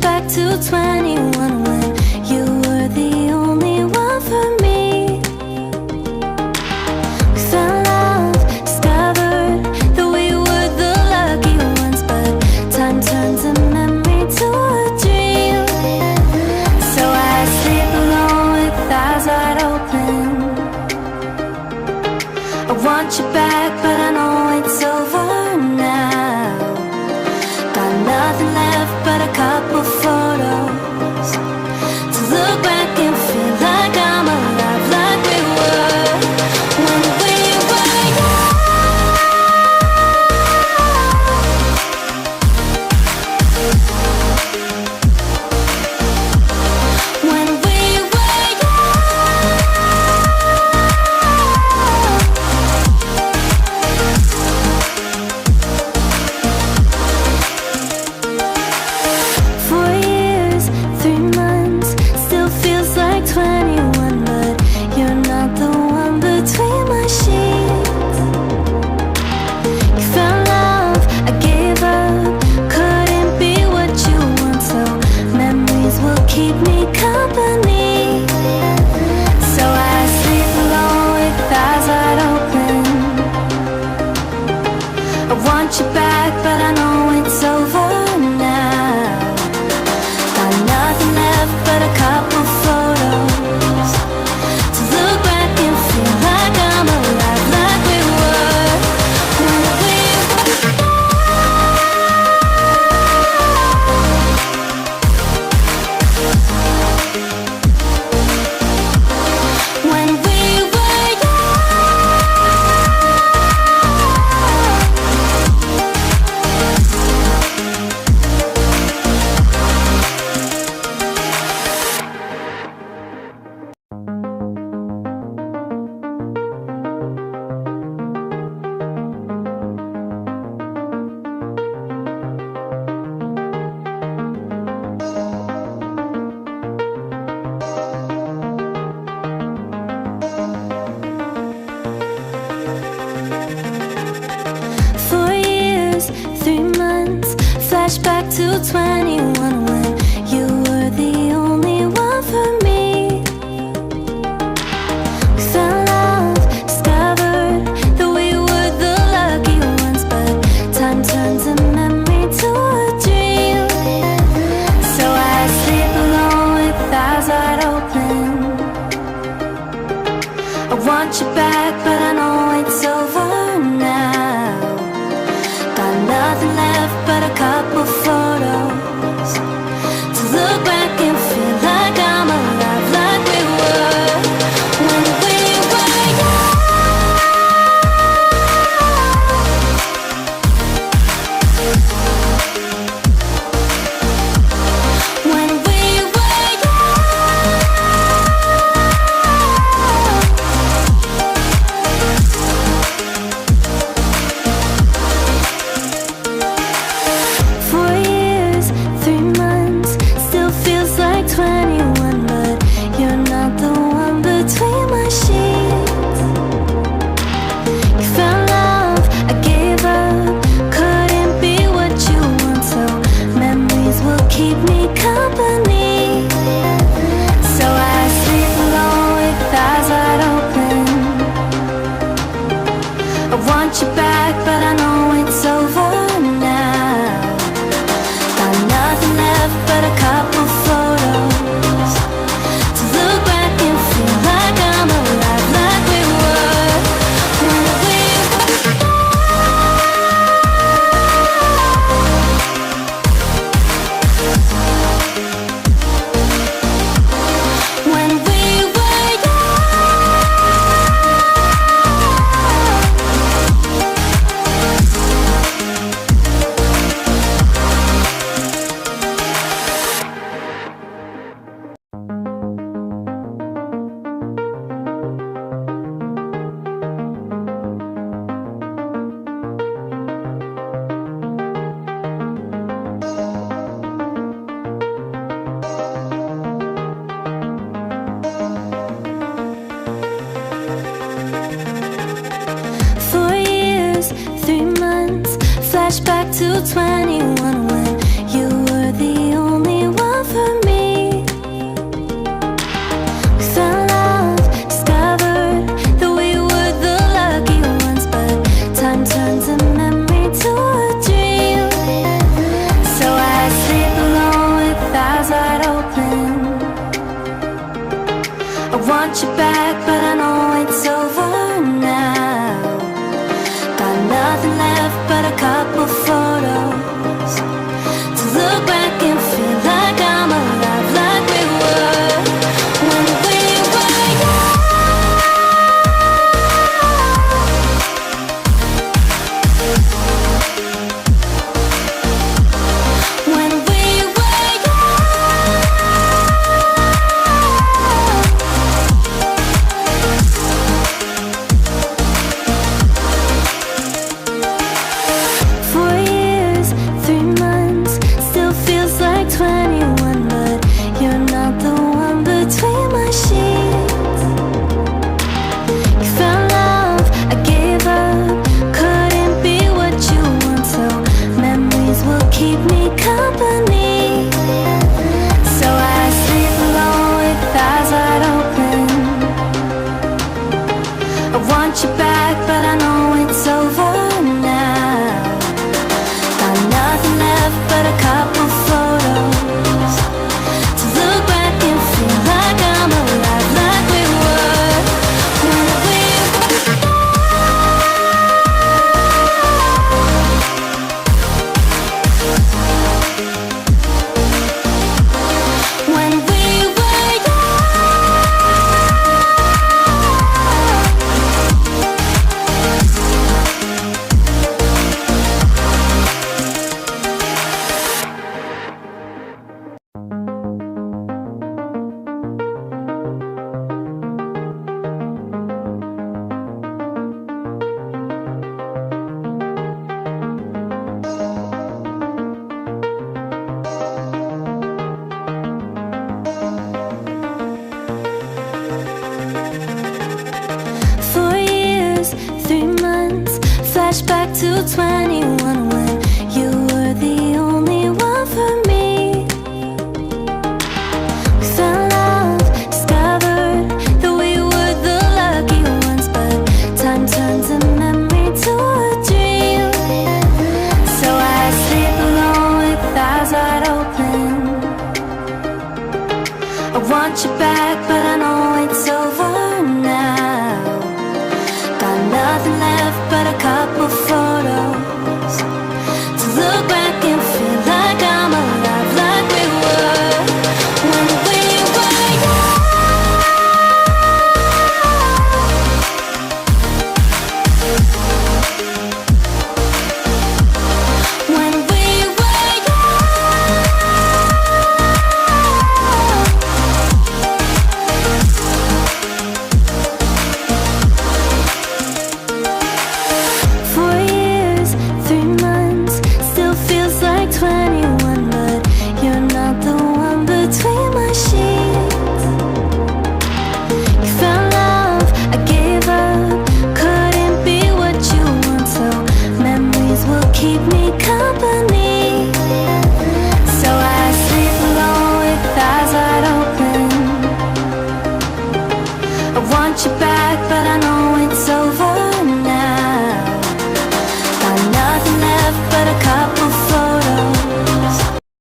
Back to 21 when you were the only one for me. We fell in love, discovered that we were the lucky ones, but time turns a memory to a dream. So I sleep alone with eyes wide open. I want you back, but I know it's over now. Got nothing left but a couple photos to look back and feel like I'm alive, like we were when we were young. When we were young. 4 years, 3 months, still feels like 21, but you're not the one between my sheets. You found love, I gave up, couldn't be what you want, so memories will keep me company. So I sleep alone with eyes wide open. I want you back, but I know it's over now. Got nothing left but a couple photos to look back and feel like I'm alive, like we were when we were young. When we were back to 21 when you were the only one for me. We fell in love, discovered that we were the lucky ones, but time turns a memory to a dream. So I sleep alone with eyes wide open. I want you back, but I know it's over now. Got nothing left but a couple photos to look back and feel like I'm alive, like we were when we were young. When we were young. 4 years, 3 months, flashback to 21 when you were the only one for me. We fell in love, discovered that we were the lucky ones, but time turns a memory to a dream. So I sleep alone with eyes wide open. I want you back, but I know it's over now. Got nothing left but a couple photos to look back and feel like I'm alive, like we were when we were young. Flashback to 21 when you were the only one for me. We fell in love, discovered that we were the lucky ones, but time turns a memory to a dream. So I sleep alone with eyes wide open. I want you back, but I know it's over now. Got nothing left but a couple photos to look back and feel like I'm alive, like we were when we were young. When we were young. Keep me company. So I sleep alone with eyes wide open. I want you back, but I know it's over now. Got nothing left but a couple photos to look back and feel like I'm alive, like we were when we flashback to 21 when you were the only one for me. We fell in love, discovered that we were the lucky ones, but time turns a memory to a dream. So I sleep alone with eyes wide open. I want you back, but I know it's over now. Got nothing left but a couple photos to look back and feel like I'm alive, like we were when we were young. When we were young. Keep me